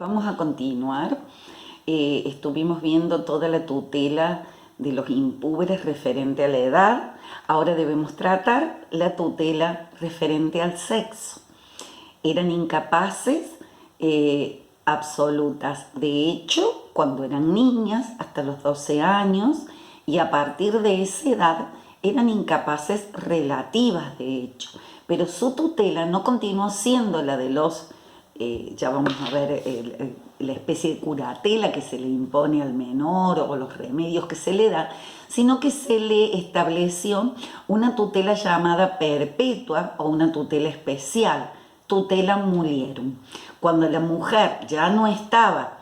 Vamos a continuar. Estuvimos viendo toda la tutela de los impúberes referente a la edad. Ahora debemos tratar la tutela referente al sexo. Eran incapaces absolutas. De hecho, cuando eran niñas, hasta los 12 años, y a partir de esa edad, eran incapaces relativas, de hecho. Pero su tutela no continuó siendo la de los ya vamos a ver la especie de curatela que se le impone al menor o los remedios que se le da, sino que se le estableció una tutela llamada perpetua o una tutela especial, tutela mulierum. Cuando la mujer ya no estaba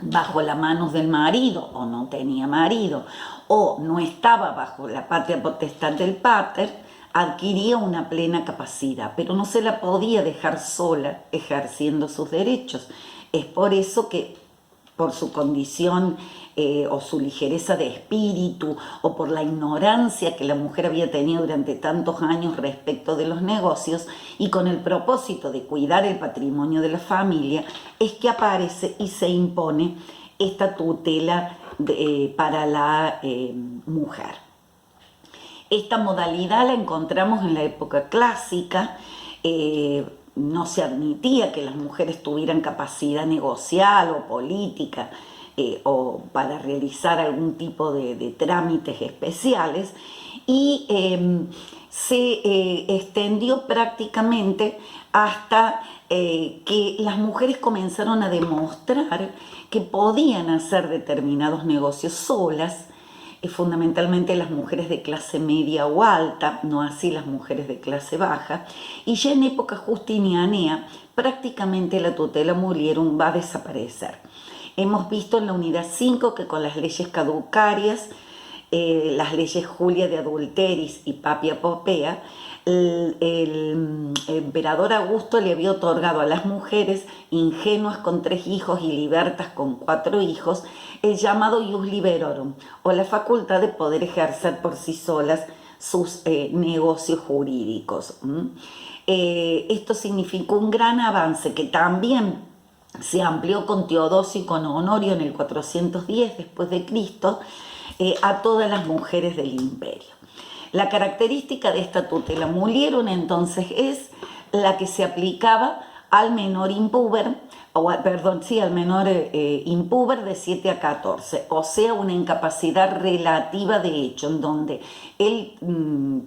bajo las manos del marido o no tenía marido o no estaba bajo la patria potestad del pater, adquiría una plena capacidad, pero no se la podía dejar sola ejerciendo sus derechos. Es por eso que, por su condición o su ligereza de espíritu o por la ignorancia que la mujer había tenido durante tantos años respecto de los negocios y con el propósito de cuidar el patrimonio de la familia, es que aparece y se impone esta tutela para la mujer. Esta modalidad la encontramos en la época clásica. No se admitía que las mujeres tuvieran capacidad negocial o política o para realizar algún tipo de trámites especiales, y se extendió prácticamente hasta que las mujeres comenzaron a demostrar que podían hacer determinados negocios solas, fundamentalmente las mujeres de clase media o alta, no así las mujeres de clase baja, y ya en época justinianea prácticamente la tutela mulierum va a desaparecer. Hemos visto en la unidad 5 que con las leyes caducarias, las leyes Julia de Adulteris y Papia Popea, el emperador Augusto le había otorgado a las mujeres ingenuas con 3 hijos y libertas con 4 hijos el llamado ius liberorum, o la facultad de poder ejercer por sí solas sus negocios jurídicos. Esto significó un gran avance que también se amplió con Teodosio y con Honorio en el 410 después de Cristo a todas las mujeres del imperio. La característica de esta tutela mulierum entonces es la que se aplicaba al menor impúber, al menor impúber de 7 a 14, o sea, una incapacidad relativa de hecho, en donde el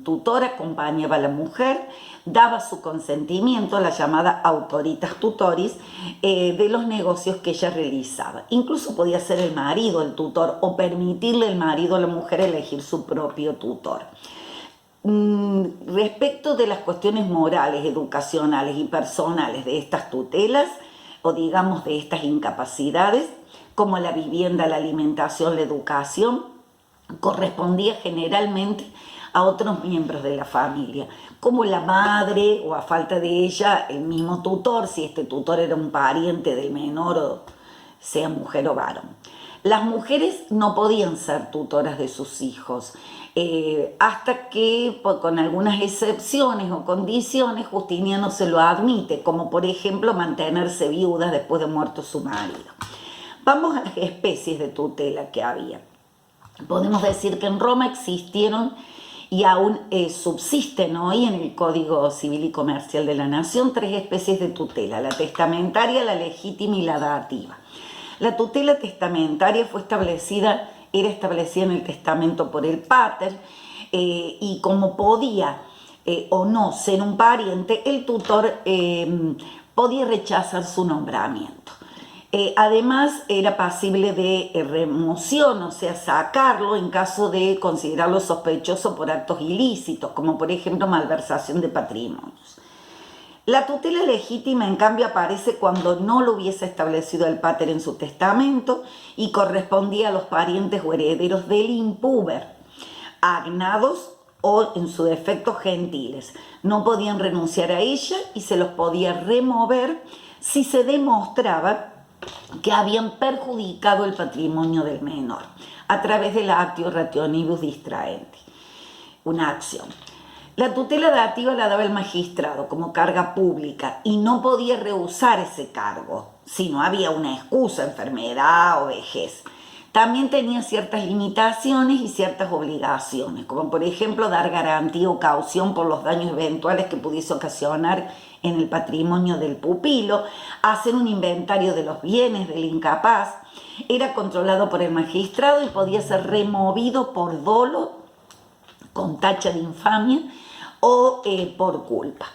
tutor acompañaba a la mujer, daba su consentimiento, la llamada autoritas tutoris, de los negocios que ella realizaba. Incluso podía ser el marido el tutor o permitirle el marido a la mujer elegir su propio tutor. Respecto de las cuestiones morales, educacionales y personales de estas tutelas, o digamos de estas incapacidades, como la vivienda, la alimentación, la educación, correspondía generalmente a otros miembros de la familia, como la madre o a falta de ella el mismo tutor, si este tutor era un pariente del menor o sea mujer o varón. Las mujeres no podían ser tutoras de sus hijos, hasta que, con algunas excepciones o condiciones, Justiniano se lo admite, como por ejemplo mantenerse viudas después de muerto su marido. Vamos a las especies de tutela que había. Podemos decir que en Roma existieron y aún subsisten hoy en el Código Civil y Comercial de la Nación 3 especies de tutela: la testamentaria, la legítima y la dativa. La tutela testamentaria era establecida en el testamento por el pater, y como podía o no ser un pariente, el tutor podía rechazar su nombramiento. Además, era pasible de remoción, o sea, sacarlo en caso de considerarlo sospechoso por actos ilícitos, como por ejemplo malversación de patrimonios. La tutela legítima, en cambio, aparece cuando no lo hubiese establecido el pater en su testamento y correspondía a los parientes o herederos del impúber, agnados o, en su defecto, gentiles. No podían renunciar a ella y se los podía remover si se demostraba que habían perjudicado el patrimonio del menor a través de la actio rationibus distraenti, una acción. La tutela dativa la daba el magistrado como carga pública y no podía rehusar ese cargo. si no había una excusa, enfermedad o vejez. También tenía ciertas limitaciones y ciertas obligaciones, como por ejemplo dar garantía o caución por los daños eventuales que pudiese ocasionar en el patrimonio del pupilo, hacer un inventario de los bienes del incapaz, era controlado por el magistrado y podía ser removido por dolo, con tacha de infamia o por culpa.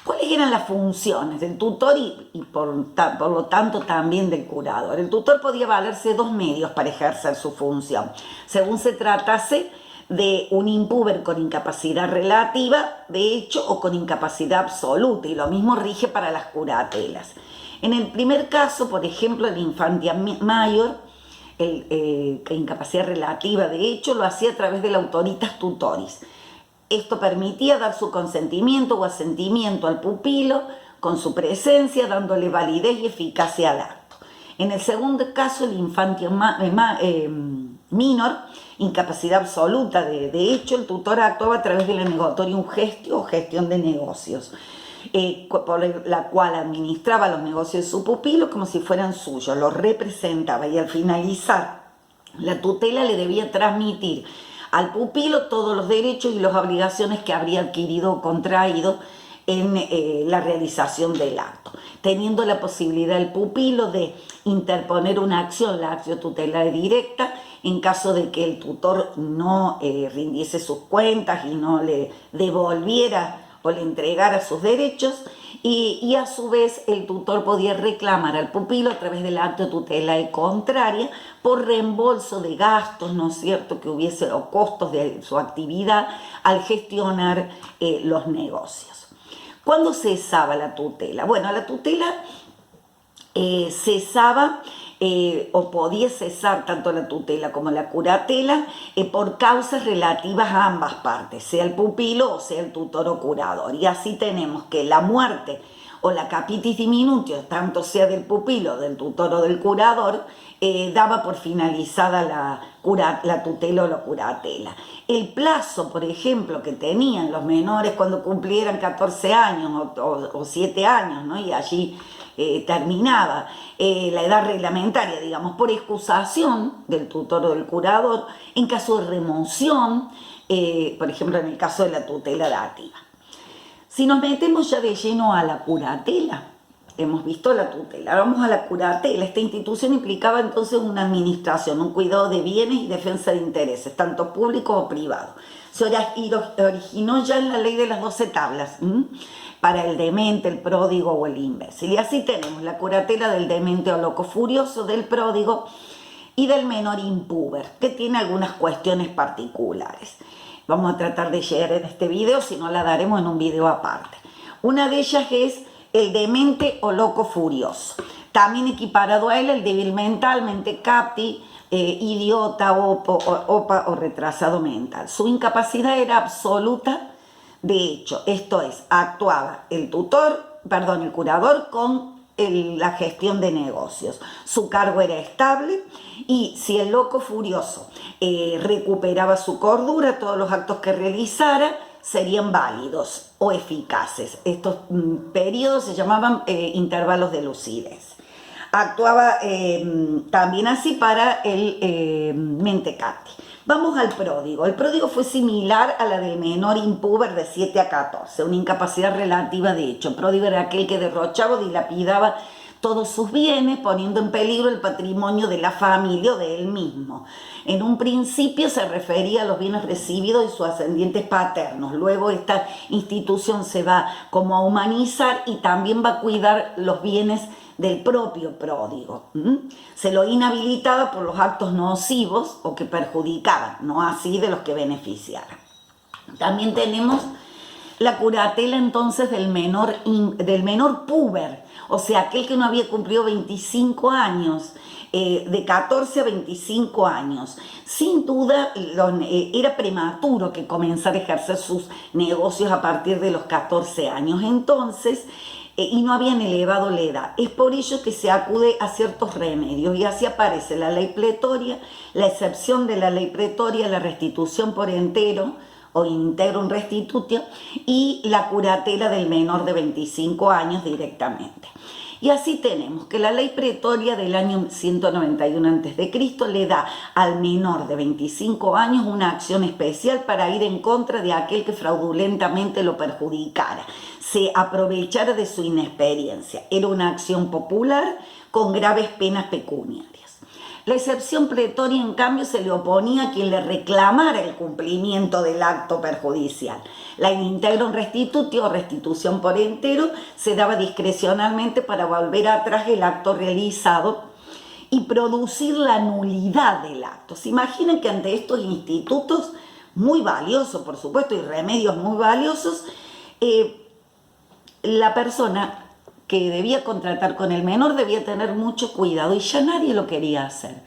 ¿Cuáles eran las funciones del tutor y por lo tanto también del curador? El tutor podía valerse de dos medios para ejercer su función, según se tratase de un impúber con incapacidad relativa, de hecho, o con incapacidad absoluta, y lo mismo rige para las curatelas. En el primer caso, por ejemplo, el infantia mayor, incapacidad relativa, de hecho, lo hacía a través del autoritas tutoris. Esto permitía dar su consentimiento o asentimiento al pupilo con su presencia, dándole validez y eficacia al acto. En el segundo caso, el infantia minor, incapacidad absoluta, de hecho, el tutor actuaba a través de la negotorium gestio o gestión de negocios, por la cual administraba los negocios de su pupilo como si fueran suyos, los representaba y al finalizar la tutela le debía transmitir al pupilo todos los derechos y las obligaciones que habría adquirido o contraído en la realización del acto, teniendo la posibilidad el pupilo de interponer una acción, la acción tutelaria directa, en caso de que el tutor no rindiese sus cuentas y no le devolviera o le entregara sus derechos, y a su vez el tutor podía reclamar al pupilo a través del acto de tutela contraria por reembolso de gastos, ¿no es cierto?, que hubiese o costos de su actividad al gestionar los negocios. ¿Cuándo cesaba la tutela? Bueno, la tutela cesaba o podía cesar tanto la tutela como la curatela por causas relativas a ambas partes, sea el pupilo o sea el tutor o curador. Y así tenemos que la muerte o la capitis diminutio, tanto sea del pupilo, del tutor o del curador, daba por finalizada la tutela o la curatela. El plazo, por ejemplo, que tenían los menores cuando cumplieran 14 años o 7 años, ¿no? Y allí terminaba la edad reglamentaria, digamos, por excusación del tutor o del curador, en caso de remoción, por ejemplo, en el caso de la tutela dativa. Si nos metemos ya de lleno a la curatela, hemos visto la tutela, vamos a la curatela. Esta institución implicaba entonces una administración, un cuidado de bienes y defensa de intereses, tanto públicos o privados. Se originó ya en la ley de las 12 tablas, para el demente, el pródigo o el imbécil. Y así tenemos la curatela del demente o loco furioso, del pródigo y del menor impúber, que tiene algunas cuestiones particulares. Vamos a tratar de llegar en este video, si no la daremos en un video aparte. Una de ellas es el demente o loco furioso. También equiparado a él el débil mental, mente capti, idiota, opa o retrasado mental. Su incapacidad era absoluta. De hecho, esto es, actuaba el curador con la gestión de negocios. Su cargo era estable y si el loco furioso recuperaba su cordura, todos los actos que realizara serían válidos o eficaces. Estos periodos se llamaban intervalos de lucidez. Actuaba también así para el mentecati. Vamos al pródigo. El pródigo fue similar a la del menor impúber de 7 a 14, una incapacidad relativa de hecho. El pródigo era aquel que derrochaba o dilapidaba todos sus bienes, poniendo en peligro el patrimonio de la familia o de él mismo. En un principio se refería a los bienes recibidos de sus ascendientes paternos. Luego esta institución se va como a humanizar y también va a cuidar los bienes del propio pródigo. Se lo inhabilitaba por los actos nocivos o que perjudicaban, no así de los que beneficiaran. También tenemos la curatela entonces del menor púber, o sea, aquel que no había cumplido 25 años, de 14 a 25 años. Sin duda era prematuro que comenzara a ejercer sus negocios a partir de los 14 años. Entonces, y no habían elevado la edad. Es por ello que se acude a ciertos remedios y así aparece la ley pretoria, la excepción de la ley pretoria, la restitución por entero o integrum restitutio y la curatela del menor de 25 años directamente. Y así tenemos que la ley pretoria del año 191 a.C. le da al menor de 25 años una acción especial para ir en contra de aquel que fraudulentamente lo perjudicara, se aprovechara de su inexperiencia. Era una acción popular con graves penas pecuniarias. La excepción pretoria, en cambio, se le oponía a quien le reclamara el cumplimiento del acto perjudicial. La in integrum restitutio o restitución por entero se daba discrecionalmente para volver atrás el acto realizado y producir la nulidad del acto. Se imaginen que ante estos institutos muy valiosos, por supuesto, y remedios muy valiosos, la persona que debía contratar con el menor debía tener mucho cuidado y ya nadie lo quería hacer.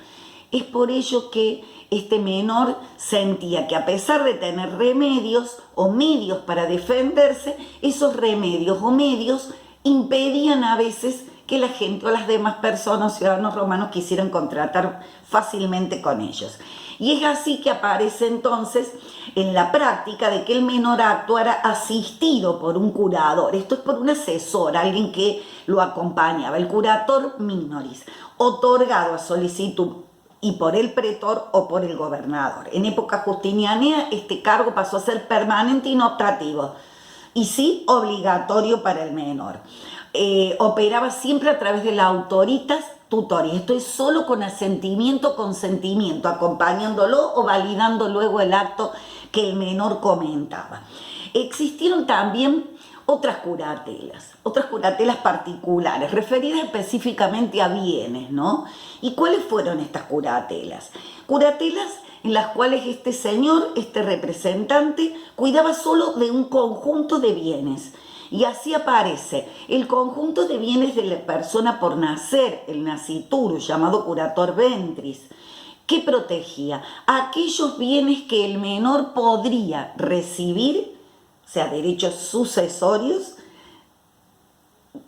Es por ello que este menor sentía que a pesar de tener remedios o medios para defenderse, esos remedios o medios impedían a veces que la gente o las demás personas, ciudadanos romanos, quisieran contratar fácilmente con ellos. Y es así que aparece entonces en la práctica de que el menor actuara asistido por un curador, esto es por un asesor, alguien que lo acompañaba, el curator minoris, otorgado a solicitud y por el pretor o por el gobernador. En época justiniana este cargo pasó a ser permanente y no optativo, y sí obligatorio para el menor. Operaba siempre a través de la autoritas tutoris, esto es solo con asentimiento, consentimiento, acompañándolo o validando luego el acto que el menor comentaba. Existieron también otras curatelas particulares, referidas específicamente a bienes, ¿no? ¿Y cuáles fueron estas curatelas? Curatelas en las cuales este señor, este representante, cuidaba solo de un conjunto de bienes. Y así aparece el conjunto de bienes de la persona por nacer, el nasciturus, llamado curator ventris, que protegía aquellos bienes que el menor podría recibir, o sea, derechos sucesorios,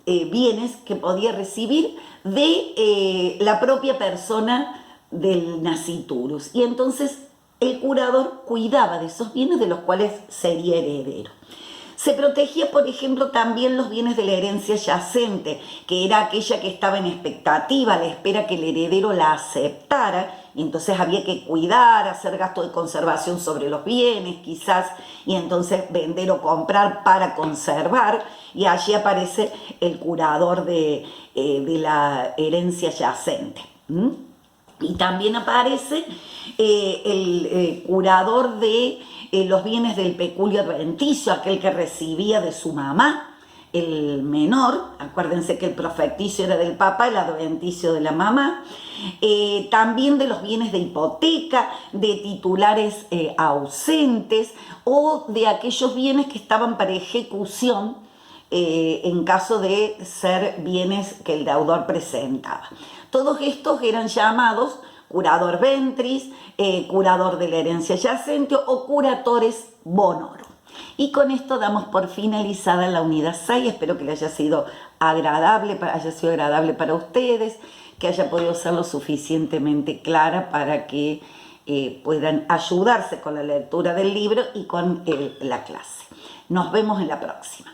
bienes que podía recibir de la propia persona del nasciturus. Y entonces el curador cuidaba de esos bienes de los cuales sería heredero. Se protegía, por ejemplo, también los bienes de la herencia yacente, que era aquella que estaba en expectativa, a la espera que el heredero la aceptara, y entonces había que cuidar, hacer gasto de conservación sobre los bienes, quizás, y entonces vender o comprar para conservar, y allí aparece el curador de la herencia yacente. Y también aparece el curador de los bienes del peculio adventicio, aquel que recibía de su mamá, el menor, acuérdense que el profecticio era del papá, el adventicio de la mamá, también de los bienes de hipoteca, de titulares ausentes o de aquellos bienes que estaban para ejecución en caso de ser bienes que el deudor presentaba. Todos estos eran llamados curador ventris, curador de la herencia yacente o curatores bonorum. Y con esto damos por finalizada la unidad 6. Espero que les haya sido agradable para ustedes, que haya podido ser lo suficientemente clara para que puedan ayudarse con la lectura del libro y con la clase. Nos vemos en la próxima.